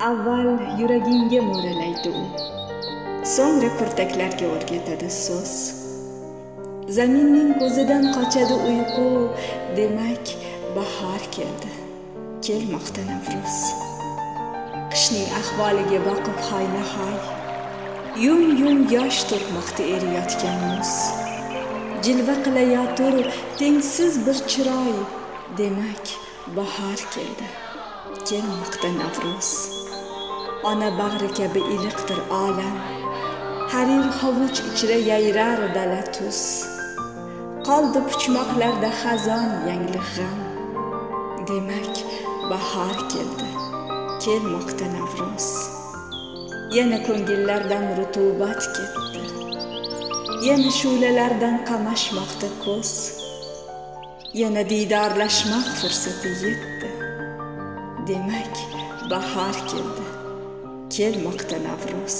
Avval yuragingga mo'ralaydi u, so'ngra kurtaklarga o'rgatadi so'z. Zaminning ko'zidan qochadi uyqu, demak bahor keldi, kelmoqda Navruz. Qishning ahvoliga boqib hoynahoy, yum yosh to'kmoqda eriyotgan muz. Jilva qilayotur tengsiz bir chiroy, demak bahor keldi, kelmoqda Navruz. Ona bag'ri kabi iliqdir olam, harir hovuch ichra yayrar dala tuz. Qoldi puchmoqlarda xazon yanglig' g'am, demak bahor keldi, kelmoqda Navruz. Yana ko'ngillardan rutubat ketdi, yana shu'lalardan qamashmoqda ko'z. Yana diydorlashmoq fursati yetdi, demak bahor keldi, kelmoqda Navruz.